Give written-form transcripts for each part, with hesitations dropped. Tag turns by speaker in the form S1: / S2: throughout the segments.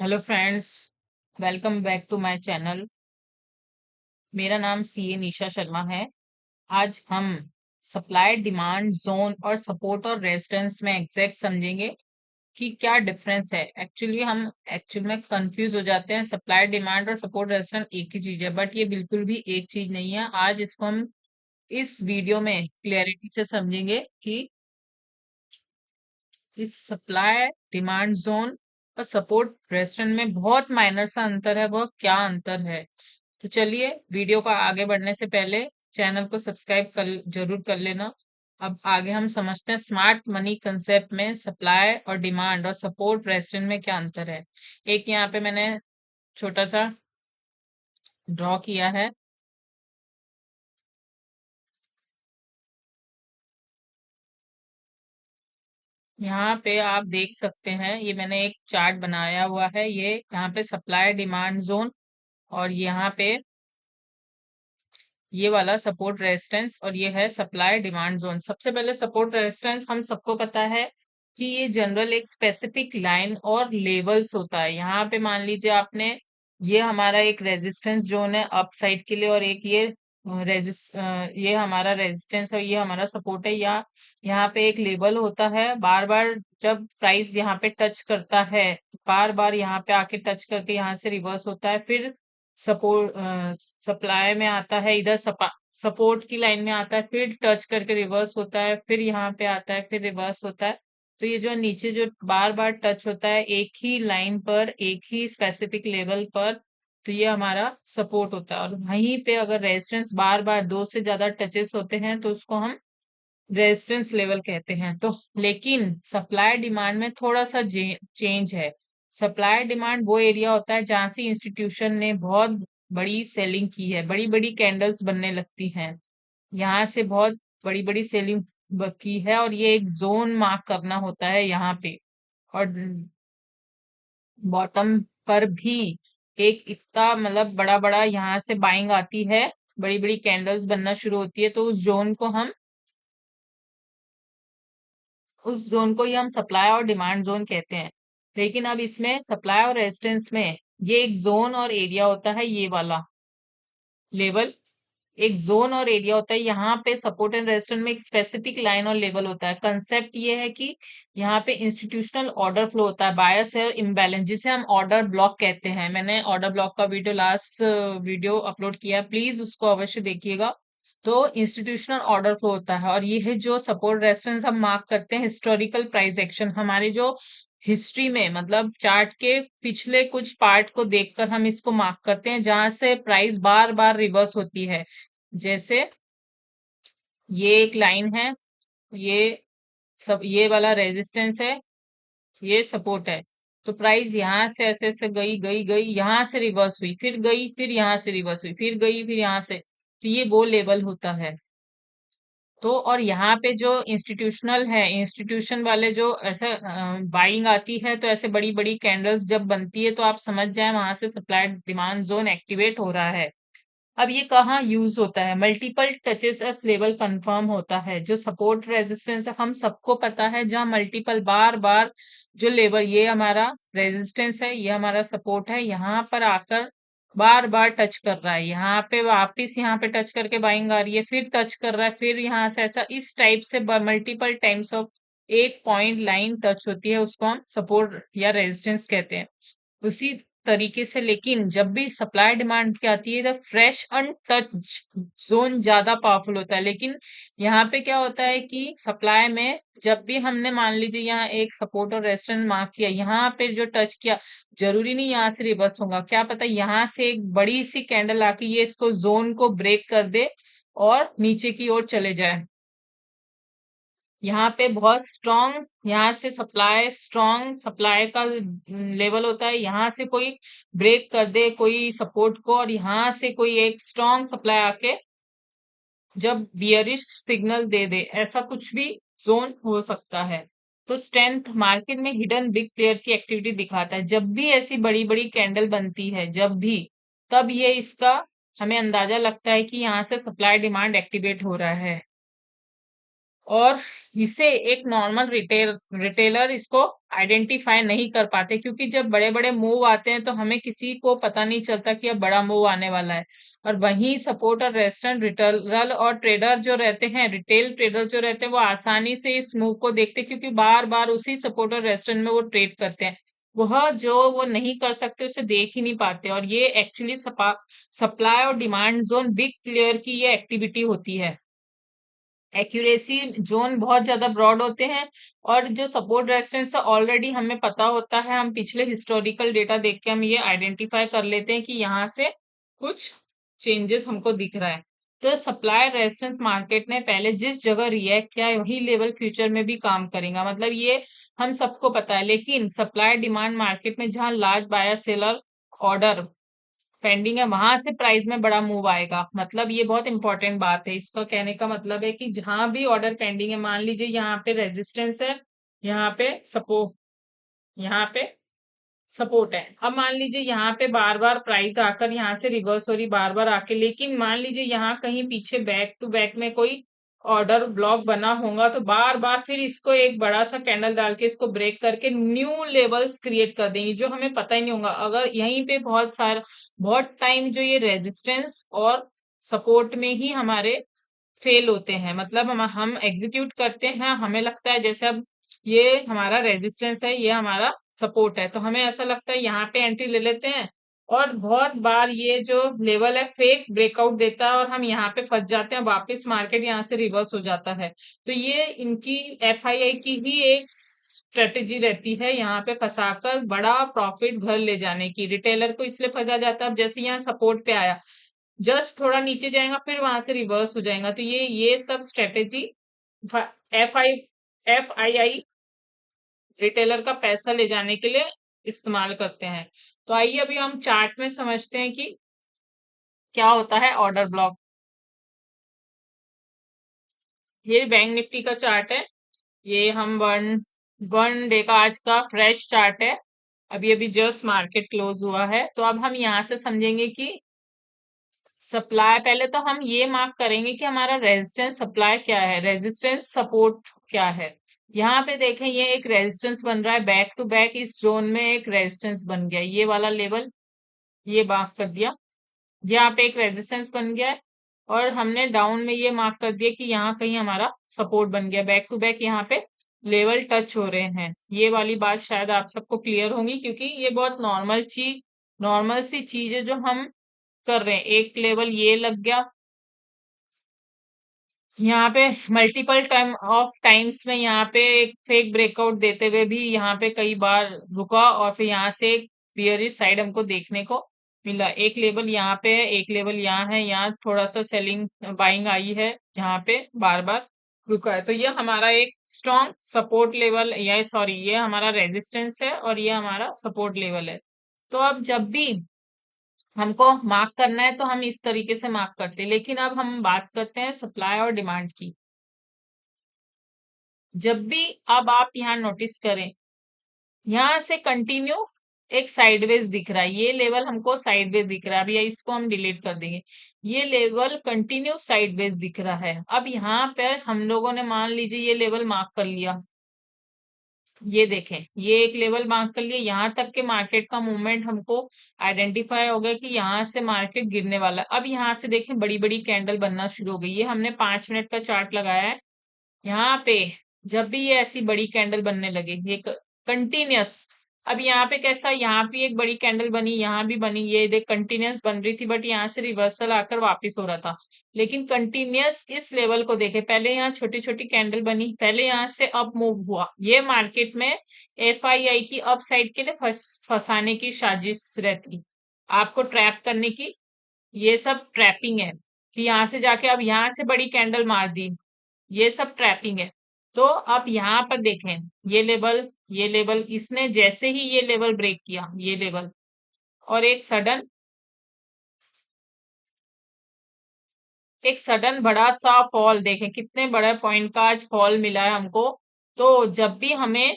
S1: Hello friends, welcome back to my channel. मेरा नाम CA Nisha Sharma है। आज हम सप्लाई डिमांड जोन और सपोर्ट और रेजिस्टेंस में एग्जैक्ट समझेंगे कि क्या डिफरेंस है। एक्चुअल में कंफ्यूज हो जाते हैं। सप्लाई डिमांड और सपोर्ट रेजिस्टेंस एक ही चीज है, बट ये बिल्कुल भी एक चीज नहीं है। आज इसको हम इस वीडियो में क्लैरिटी से समझेंगे कि इस सप्लाई डिमांड जोन और सपोर्ट रेजिस्टेंस में बहुत माइनर सा अंतर है। वह क्या अंतर है? तो चलिए, वीडियो को आगे बढ़ने से पहले चैनल को सब्सक्राइब कर जरूर कर लेना। अब आगे हम समझते हैं स्मार्ट मनी कंसेप्ट में सप्लाई और डिमांड और सपोर्ट रेस्टोरेंट में क्या अंतर है। एक यहाँ पे मैंने छोटा सा ड्रॉ किया है। यहाँ पे आप देख सकते हैं, ये मैंने एक चार्ट बनाया हुआ है। ये यहाँ पे सप्लाई डिमांड जोन और यहाँ पे ये वाला सपोर्ट रेजिस्टेंस और ये है सप्लाई डिमांड जोन। सबसे पहले सपोर्ट रेजिस्टेंस हम सबको पता है कि ये जनरल एक स्पेसिफिक लाइन और लेवल्स होता है। यहाँ पे मान लीजिए आपने, ये हमारा एक रेजिस्टेंस जोन है अप साइड के लिए, और एक ये हमारा रेजिस्टेंस और ये हमारा सपोर्ट है। या यहाँ पे एक लेवल होता है। बार बार जब प्राइस यहाँ पे टच करता है, बार बार यहाँ पे आके टच करके यहाँ से रिवर्स होता है, फिर सपोर्ट सप्लाई में आता है, इधर सपोर्ट की लाइन में आता है, फिर टच करके रिवर्स होता है, फिर यहाँ पे आता है, फिर रिवर्स होता है। तो ये जो नीचे जो बार बार टच होता है एक ही लाइन पर, एक ही स्पेसिफिक लेवल पर, तो ये हमारा सपोर्ट होता है। और वहीं पे अगर रेजिस्टेंस बार बार दो से ज्यादा टचेस होते हैं तो उसको हम रेजिस्टेंस लेवल कहते हैं। तो लेकिन सप्लाई डिमांड में थोड़ा सा चेंज है। सप्लाई डिमांड वो एरिया होता है जहां से इंस्टीट्यूशन ने बहुत बड़ी सेलिंग की है, बड़ी बड़ी कैंडल्स बनने लगती हैं, यहाँ से बहुत बड़ी बड़ी सेलिंग की है, और ये एक जोन मार्क करना होता है यहाँ पे। और बॉटम पर भी एक इतना मतलब बड़ा बड़ा यहाँ से बाइंग आती है, बड़ी बड़ी कैंडल्स बनना शुरू होती है, तो उस जोन को ही हम सप्लाई और डिमांड जोन कहते हैं। लेकिन अब इसमें सप्लाई और रेजिस्टेंस में ये एक जोन और एरिया होता है, ये वाला लेवल एक जोन और एरिया होता है। यहाँ पे सपोर्ट एंड रेजिस्टेंस में एक स्पेसिफिक लाइन और लेवल होता है। कंसेप्ट ये है कि यहाँ पे इंस्टीट्यूशनल ऑर्डर फ्लो होता है, बायर सेल इम्बैलेंस, जिसे हम ऑर्डर ब्लॉक कहते हैं। मैंने ऑर्डर ब्लॉक का लास्ट वीडियो अपलोड किया है, प्लीज उसको अवश्य देखिएगा। तो इंस्टीट्यूशनल ऑर्डर फ्लो होता है, और ये है जो सपोर्ट रेजिस्टेंस हम मार्क करते हैं हिस्टोरिकल प्राइस एक्शन। हमारे जो हिस्ट्री में मतलब चार्ट के पिछले कुछ पार्ट को देखकर हम इसको मार्क करते हैं, जहां से प्राइस बार बार रिवर्स होती है। जैसे ये एक लाइन है, ये ये वाला रेजिस्टेंस है, ये सपोर्ट है। तो प्राइस यहाँ से ऐसे ऐसे गई गई गई, यहाँ से रिवर्स हुई, फिर गई, फिर यहाँ से रिवर्स हुई, फिर गई, फिर यहाँ से, तो ये वो लेवल होता है। तो और यहाँ पे जो इंस्टीट्यूशनल है, इंस्टीट्यूशन वाले जो ऐसे बाइंग आती है, तो ऐसे बड़ी बड़ी कैंडल्स जब बनती है तो आप समझ जाए वहां से सप्लाई डिमांड जोन एक्टिवेट हो रहा है। अब ये कहाँ यूज होता है? Multiple touches S level confirm होता है। जो सपोर्ट रेजिस्टेंस है हम सबको पता है, जहाँ मल्टीपल बार बार जो लेवल, ये हमारा रेजिस्टेंस है, ये हमारा सपोर्ट है, यहाँ पर आकर बार बार टच कर रहा है, यहाँ पे वापिस यहाँ पे टच करके बाइंग आ रही है, फिर टच कर रहा है, फिर यहाँ से ऐसा इस टाइप से मल्टीपल टाइम्स ऑफ एक पॉइंट लाइन टच होती है, उसको हम सपोर्ट या रेजिस्टेंस कहते हैं। उसी तरीके से लेकिन जब भी सप्लाई डिमांड की आती है, तो फ्रेश अनटच जोन ज्यादा पावरफुल होता है। लेकिन यहाँ पे क्या होता है कि सप्लाई में जब भी हमने मान लीजिए यहाँ एक सपोर्ट और रेजिस्टेंस मार्क किया, यहाँ पे जो टच किया, जरूरी नहीं यहाँ से रिवर्स होगा, क्या पता यहाँ से एक बड़ी सी कैंडल आके ये इसको जोन को ब्रेक कर दे और नीचे की ओर चले जाए। यहाँ पे बहुत स्ट्रॉन्ग, यहाँ से सप्लाई, स्ट्रॉन्ग सप्लाई का लेवल होता है, यहाँ से कोई ब्रेक कर दे कोई सपोर्ट को, और यहाँ से कोई एक स्ट्रॉन्ग सप्लाई आके जब बियरिश सिग्नल दे दे, ऐसा कुछ भी जोन हो सकता है। तो स्ट्रेंथ मार्केट में हिडन बिग प्लेयर की एक्टिविटी दिखाता है। जब भी ऐसी बड़ी बड़ी कैंडल बनती है, जब भी, तब ये इसका हमें अंदाजा लगता है कि यहाँ से सप्लाई डिमांड एक्टिवेट हो रहा है। और इसे एक नॉर्मल रिटेलर इसको आइडेंटिफाई नहीं कर पाते, क्योंकि जब बड़े बड़े मूव आते हैं तो हमें किसी को पता नहीं चलता कि अब बड़ा मूव आने वाला है। और वहीं सपोर्ट और रेस्टोरेंट रिटेलर और ट्रेडर जो रहते हैं, रिटेल ट्रेडर जो रहते हैं, वो आसानी से इस मूव को देखते हैं, क्योंकि बार बार उसी सपोर्ट और रेस्टोरेंट में वो ट्रेड करते हैं। वह जो वो नहीं कर सकते उसे देख ही नहीं पाते। और ये एक्चुअली सप्लाई और डिमांड जोन बिग प्लेयर की ये एक्टिविटी होती है। एक्यूरेसी जोन बहुत ज्यादा ब्रॉड होते हैं, और जो सपोर्ट रेजिस्टेंस है ऑलरेडी हमें पता होता है, हम पिछले हिस्टोरिकल डेटा देख के हम ये आइडेंटिफाई कर लेते हैं कि यहाँ से कुछ चेंजेस हमको दिख रहा है। तो सप्लाई रेजिस्टेंस मार्केट ने पहले जिस जगह रिएक्ट किया है वही लेवल फ्यूचर में भी काम करेगा, मतलब ये हम सबको पता है। लेकिन सप्लाई डिमांड मार्केट में जहां large buyer seller order pending है, वहां से प्राइस में बड़ा मूव आएगा। मतलब ये बहुत इंपॉर्टेंट बात है। इसका कहने का मतलब है कि जहां भी ऑर्डर पेंडिंग है, मान लीजिए यहाँ पे रेजिस्टेंस है, यहाँ पे सपोर्ट, यहाँ पे सपोर्ट है। अब मान लीजिए यहाँ पे बार बार प्राइस आकर यहाँ से रिवर्स हो रही बार बार आके, लेकिन मान लीजिए यहाँ कहीं पीछे बैक टू बैक में कोई ऑर्डर ब्लॉक बना होगा, तो बार बार फिर इसको एक बड़ा सा कैंडल डाल के इसको ब्रेक करके न्यू लेवल्स क्रिएट कर देंगे, जो हमें पता ही नहीं होगा। अगर यहीं पे बहुत टाइम जो ये रेजिस्टेंस और सपोर्ट में ही हमारे फेल होते हैं, मतलब हम एग्जीक्यूट करते हैं, हमें लगता है जैसे अब ये हमारा रेजिस्टेंस है, ये हमारा सपोर्ट है, तो हमें ऐसा लगता है यहाँ पे एंट्री ले लेते हैं। और बहुत बार ये जो लेवल है फेक ब्रेकआउट देता है और हम यहाँ पे फंस जाते हैं, वापस मार्केट यहाँ से रिवर्स हो जाता है। तो ये इनकी एफआईआई की ही एक स्ट्रेटेजी रहती है, यहाँ पे फंसाकर बड़ा प्रॉफिट घर ले जाने की। रिटेलर को इसलिए फंसा जाता है, अब जैसे यहाँ सपोर्ट पे आया, जस्ट थोड़ा नीचे जाएगा फिर वहां से रिवर्स हो जाएगा। तो ये सब strategy F I I retailer का पैसा ले जाने के लिए इस्तेमाल करते हैं। तो आइए अभी हम चार्ट में समझते हैं कि क्या होता है ऑर्डर ब्लॉक। ये बैंक निफ्टी का चार्ट है। ये हम वन वन डे का आज का फ्रेश चार्ट है। अभी अभी जस्ट मार्केट क्लोज हुआ है। तो अब हम यहाँ से समझेंगे कि सप्लाई, पहले तो हम ये मार्क करेंगे कि हमारा रेजिस्टेंस सप्लाई क्या है, रेजिस्टेंस सपोर्ट क्या है। यहाँ पे देखें ये एक रेजिस्टेंस बन रहा है, बैक टू बैक इस जोन में एक रेजिस्टेंस बन गया, ये वाला लेवल ये मार्क कर दिया। यहाँ पे एक रेजिस्टेंस बन गया है, और हमने डाउन में ये मार्क कर दिया कि यहाँ कहीं हमारा सपोर्ट बन गया। बैक टू बैक यहाँ पे लेवल टच हो रहे हैं। ये वाली बात शायद आप सबको क्लियर होगी, क्योंकि ये बहुत नॉर्मल सी चीज है जो हम कर रहे हैं। एक लेवल ये लग गया, यहाँ पे मल्टीपल टाइम्स में यहाँ पे एक फेक ब्रेकआउट देते हुए भी यहाँ पे कई बार रुका, और फिर यहाँ से एक बियरिश साइड हमको देखने को मिला। एक लेवल यहाँ पे है, एक लेवल यहाँ है, यहाँ थोड़ा सा सेलिंग बाइंग आई है, यहाँ पे बार बार रुका है। तो ये हमारा एक स्ट्रॉन्ग सपोर्ट लेवल, या सॉरी ये हमारा रेजिस्टेंस है और ये हमारा सपोर्ट लेवल है। तो अब जब भी हमको मार्क करना है तो हम इस तरीके से मार्क करते हैं। लेकिन अब हम बात करते हैं सप्लाई और डिमांड की। जब भी अब आप यहाँ नोटिस करें, यहाँ से कंटिन्यू एक साइडवेज दिख रहा है, ये लेवल हमको साइडवेज दिख रहा है। अभी इसको हम डिलीट कर देंगे। ये लेवल कंटिन्यू साइडवेज दिख रहा है। अब यहाँ पर हम लोगों ने मान लीजिए ये लेवल मार्क कर लिया, ये देखें ये एक लेवल मार्क कर लिया, यहाँ तक के मार्केट का मूवमेंट हमको आइडेंटिफाई हो गया कि यहाँ से मार्केट गिरने वाला है। अब यहाँ से देखें बड़ी बड़ी कैंडल बनना शुरू हो गई। ये हमने 5 मिनट का चार्ट लगाया है। यहाँ पे जब भी ये ऐसी बड़ी कैंडल बनने लगे, ये कंटिन्यूअस, अब यहाँ पे कैसा, यहाँ पे एक बड़ी कैंडल बनी, यहाँ भी बनी, ये देख कंटिन्यूअस बन रही थी, बट यहाँ से रिवर्सल आकर वापस हो रहा था। लेकिन कंटिन्यूअस इस लेवल को देखे, पहले यहाँ छोटी छोटी कैंडल बनी, पहले यहाँ से अप मूव हुआ। ये मार्केट में एफआईआई की अप साइड के लिए फंसाने की साजिश रहती, आपको ट्रैप करने की। ये सब ट्रैपिंग है कि यहाँ से जाके अब यहाँ से बड़ी कैंडल मार दी, ये सब ट्रैपिंग है। तो आप यहाँ पर देखें ये लेवल इसने जैसे ही ये लेवल ब्रेक किया, ये लेवल, और एक सडन बड़ा सा फॉल, देखें कितने बड़े पॉइंट का आज फॉल मिला है हमको। तो जब भी हमें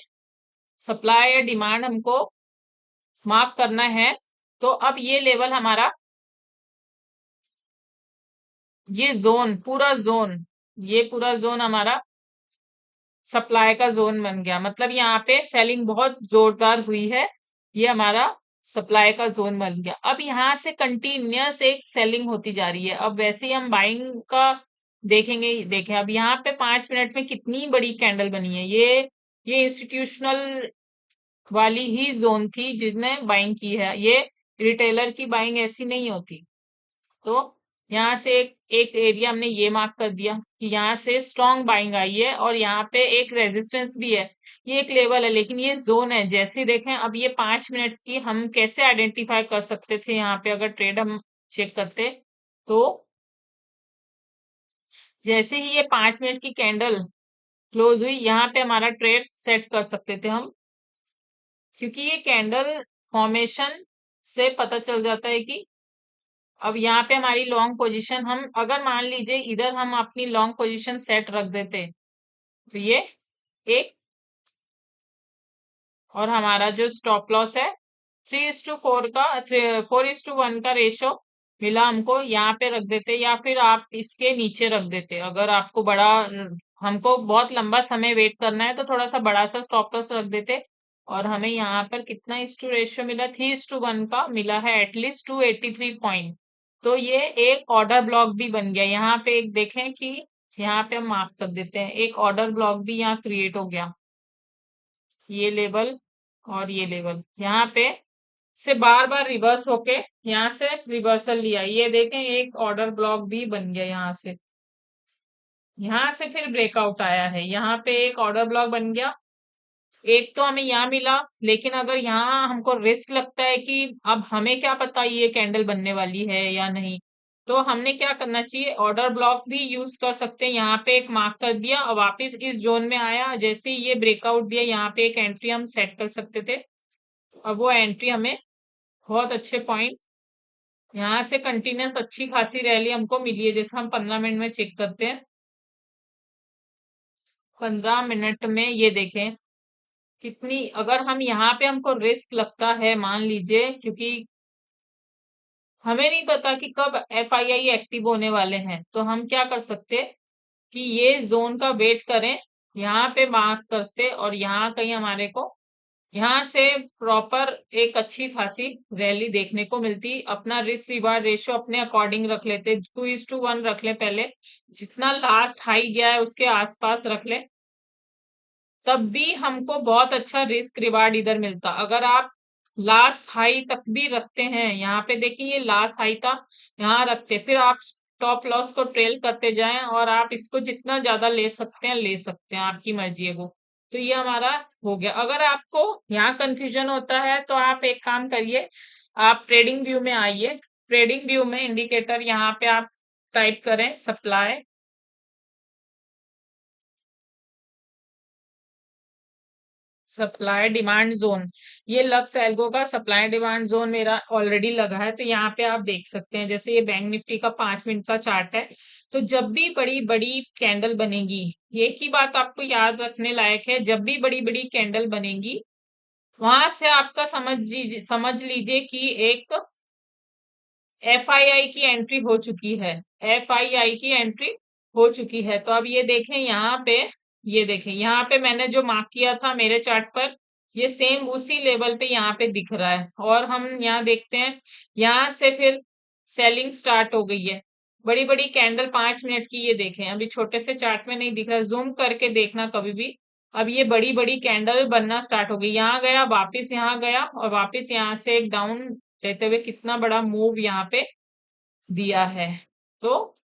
S1: सप्लाई या डिमांड हमको मार्क करना है, तो अब ये लेवल हमारा, ये जोन पूरा जोन, ये पूरा जोन हमारा सप्लाई का जोन बन गया, मतलब यहाँ पे सेलिंग बहुत जोरदार हुई है। ये हमारा सप्लाई का जोन बन गया। अब यहाँ से कंटिन्यूअस एक सेलिंग होती जा रही है। अब वैसे ही हम बाइंग का देखेंगे। देखें अब यहाँ पे 5 मिनट में कितनी बड़ी कैंडल बनी है। ये इंस्टीट्यूशनल वाली ही जोन थी जिसने बाइंग की है। ये रिटेलर की बाइंग ऐसी नहीं होती। तो यहाँ से एक एक एरिया हमने ये मार्क कर दिया कि यहाँ से स्ट्रॉन्ग बाइंग आई है और यहाँ पे एक रेजिस्टेंस भी है। ये एक लेवल है लेकिन ये जोन है। जैसे देखें अब ये 5 मिनट की हम कैसे आइडेंटिफाई कर सकते थे यहाँ पे अगर ट्रेड हम चेक करते तो जैसे ही ये 5 मिनट की कैंडल क्लोज हुई यहाँ पे हमारा ट्रेड सेट कर सकते थे हम, क्योंकि ये कैंडल फॉर्मेशन से पता चल जाता है कि अब यहाँ पे हमारी लॉन्ग पोजीशन हम अगर मान लीजिए इधर हम अपनी लॉन्ग पोजीशन सेट रख देते तो ये एक, और हमारा जो स्टॉप लॉस है 3:4 का 4:1 का रेशो मिला हमको, यहाँ पे रख देते या फिर आप इसके नीचे रख देते। अगर आपको बड़ा हमको बहुत लंबा समय वेट करना है तो थोड़ा सा बड़ा सा स्टॉप लॉस रख देते। और हमें यहाँ पर कितना इस टू रेशियो मिला, 3:1 का मिला है, एटलीस्ट 283 पॉइंट। तो ये एक ऑर्डर ब्लॉक भी बन गया। यहाँ पे एक देखें कि यहाँ पे हम मार्क कर देते हैं, एक ऑर्डर ब्लॉक भी यहाँ क्रिएट हो गया। ये लेवल और ये लेवल यहाँ पे से बार बार रिवर्स होके यहाँ से रिवर्सल लिया। ये देखें एक ऑर्डर ब्लॉक भी बन गया। यहाँ से फिर ब्रेकआउट आया है, यहाँ पे एक ऑर्डर ब्लॉक बन गया। एक तो हमें यहाँ मिला, लेकिन अगर यहाँ हमको रिस्क लगता है कि अब हमें क्या पता ये कैंडल बनने वाली है या नहीं, तो हमने क्या करना चाहिए, ऑर्डर ब्लॉक भी यूज कर सकते हैं। यहाँ पे एक मार्क कर दिया और वापस इस जोन में आया, जैसे ही ये ब्रेकआउट दिया यहाँ पे एक एंट्री हम सेट कर सकते थे। अब वो एंट्री हमें बहुत अच्छे पॉइंट यहाँ से कंटिन्यूस अच्छी खासी रैली हमको मिली है। जैसे हम 15 मिनट में चेक करते हैं, 15 मिनट में ये देखें कितनी, अगर हम यहाँ पे हमको रिस्क लगता है मान लीजिए, क्योंकि हमें नहीं पता कि कब एफआईआई एक्टिव होने वाले हैं, तो हम क्या कर सकते कि ये जोन का वेट करें, यहाँ पे मार्क करते और यहाँ कहीं हमारे को यहाँ से प्रॉपर एक अच्छी खासी रैली देखने को मिलती। अपना रिस्क रिवार्ड रेशियो अपने अकॉर्डिंग रख लेते, 2:1 रख ले पहले, जितना लास्ट हाई गया है उसके आसपास रख ले, तब भी हमको बहुत अच्छा रिस्क रिवार्ड इधर मिलता। अगर आप लास्ट हाई तक भी रखते हैं, यहाँ पे देखिए ये लास्ट हाई था, यहाँ रखते फिर आप स्टॉप लॉस को ट्रेल करते जाएं और आप इसको जितना ज्यादा ले सकते हैं, आपकी मर्जी है वो। तो ये हमारा हो गया। अगर आपको यहाँ कंफ्यूजन होता है तो आप एक काम करिए, आप ट्रेडिंग व्यू में आइए। ट्रेडिंग व्यू में इंडिकेटर यहाँ पे आप टाइप करें सप्लाई डिमांड जोन। ये लक्स एल्गो का सप्लाई डिमांड जोन मेरा ऑलरेडी लगा है, तो यहाँ पे आप देख सकते हैं। जैसे ये बैंक निफ्टी का 5 मिनट का चार्ट है, तो जब भी बड़ी बड़ी कैंडल बनेगी, एक ही बात आपको याद रखने लायक है, जब भी बड़ी बड़ी कैंडल बनेगी वहां से आपका समझ लीजिए कि एक एफआईआई की एंट्री हो चुकी है। एफआईआई की एंट्री हो चुकी है। तो अब ये देखें यहाँ पे, ये देखें यहाँ पे मैंने जो मार्क किया था मेरे चार्ट पर, ये सेम उसी लेवल पे यहाँ पे दिख रहा है। और हम यहाँ देखते हैं, यहाँ से फिर सेलिंग स्टार्ट हो गई है। बड़ी बड़ी कैंडल 5 मिनट की, ये देखें अभी छोटे से चार्ट में नहीं दिख रहा, जूम करके देखना कभी भी। अब ये बड़ी बड़ी कैंडल बनना स्टार्ट हो गई, यहाँ गया वापिस, यहाँ गया और वापिस यहाँ से एक डाउन लेते हुए कितना बड़ा मूव यहाँ पे दिया है। तो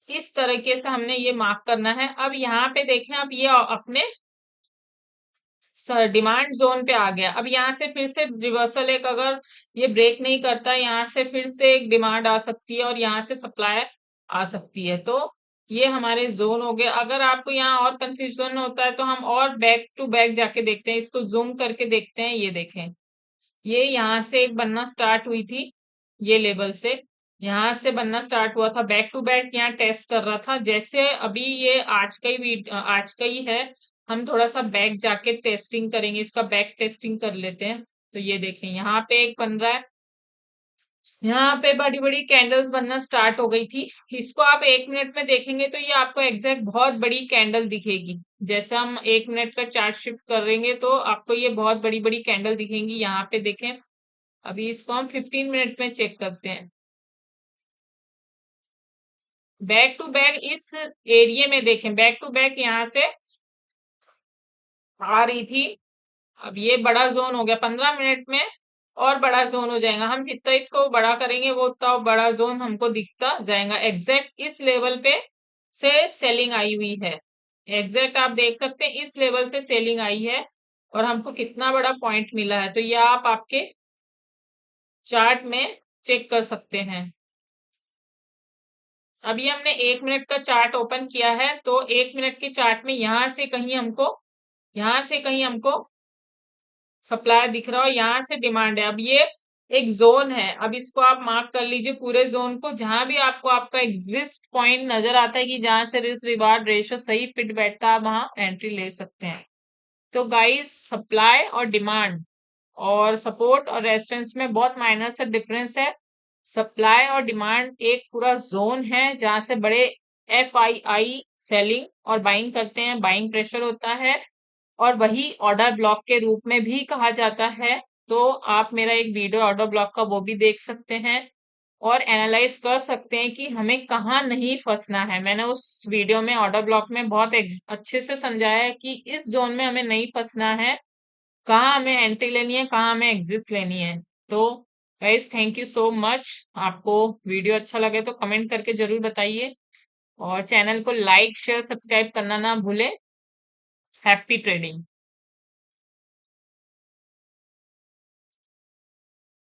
S1: इस तरीके से हमने ये मार्क करना है। अब यहाँ पे देखें, अब ये अपने डिमांड जोन पे आ गया। अब यहाँ से फिर से रिवर्सल, एक अगर ये ब्रेक नहीं करता, यहाँ से फिर से एक डिमांड आ सकती है और यहाँ से सप्लाई आ सकती है। तो ये हमारे जोन हो गए। अगर आपको यहाँ और कंफ्यूजन होता है तो हम और बैक टू बैक जाके देखते हैं, इसको जूम करके देखते हैं। ये देखें, ये यहाँ से एक बनना स्टार्ट हुई थी, ये लेवल से यहाँ से बनना स्टार्ट हुआ था, बैक टू बैक यहाँ टेस्ट कर रहा था। जैसे अभी ये आज का ही है, हम थोड़ा सा बैक जाके टेस्टिंग करेंगे, इसका बैक टेस्टिंग कर लेते हैं। तो ये देखें यहाँ पे एक बन रहा है, यहाँ पे बड़ी बड़ी कैंडल्स बनना स्टार्ट हो गई थी। इसको आप 1 मिनट में देखेंगे तो ये आपको एग्जैक्ट बहुत बड़ी कैंडल दिखेगी। जैसे हम 1 मिनट का चार्ट शिफ्ट करेंगे तो आपको ये बहुत बड़ी बड़ी कैंडल दिखेंगी। यहाँ पे देखें, अभी इसको हम 15 मिनट में चेक करते हैं। बैक टू बैक इस एरिया में देखें, बैक टू बैक यहाँ से आ रही थी। अब ये बड़ा जोन हो गया, 15 मिनट में और बड़ा जोन हो जाएगा। हम जितना इसको बड़ा करेंगे वो उतना बड़ा जोन हमको दिखता जाएगा। एग्जैक्ट इस लेवल पे से सेलिंग आई हुई है। एग्जैक्ट आप देख सकते हैं इस लेवल से सेलिंग आई है और हमको कितना बड़ा पॉइंट मिला है। तो ये आप आपके चार्ट में चेक कर सकते हैं। अभी हमने 1 मिनट का चार्ट ओपन किया है तो 1 मिनट के चार्ट में यहाँ से कहीं हमको सप्लाई दिख रहा हो, यहाँ से डिमांड है। अब ये एक जोन है, अब इसको आप मार्क कर लीजिए पूरे जोन को। जहां भी आपको आपका एग्जिस्ट पॉइंट नजर आता है कि जहां से रिस्क रिवार्ड रेशो सही फिट बैठता है, आप वहां एंट्री ले सकते हैं। तो गाइस, सप्लाई और डिमांड और सपोर्ट और रेजिस्टेंस में बहुत माइनर सा डिफरेंस है। सप्लाई और डिमांड एक पूरा जोन है जहां से बड़े FII सेलिंग और बाइंग करते हैं, बाइंग प्रेशर होता है और वही ऑर्डर ब्लॉक के रूप में भी कहा जाता है। तो आप मेरा एक वीडियो ऑर्डर ब्लॉक का वो भी देख सकते हैं और एनालाइज कर सकते हैं कि हमें कहाँ नहीं फंसना है। मैंने उस वीडियो में ऑर्डर ब्लॉक में बहुत अच्छे से समझाया है कि इस जोन में हमें नहीं फंसना है, कहाँ हमें एंट्री लेनी है, कहाँ हमें एग्जिट लेनी है। तो guys, thank you so much. आपको वीडियो अच्छा लगे तो कमेंट करके जरूर बताइए और चैनल को लाइक शेयर सब्सक्राइब करना ना भूले। Happy trading.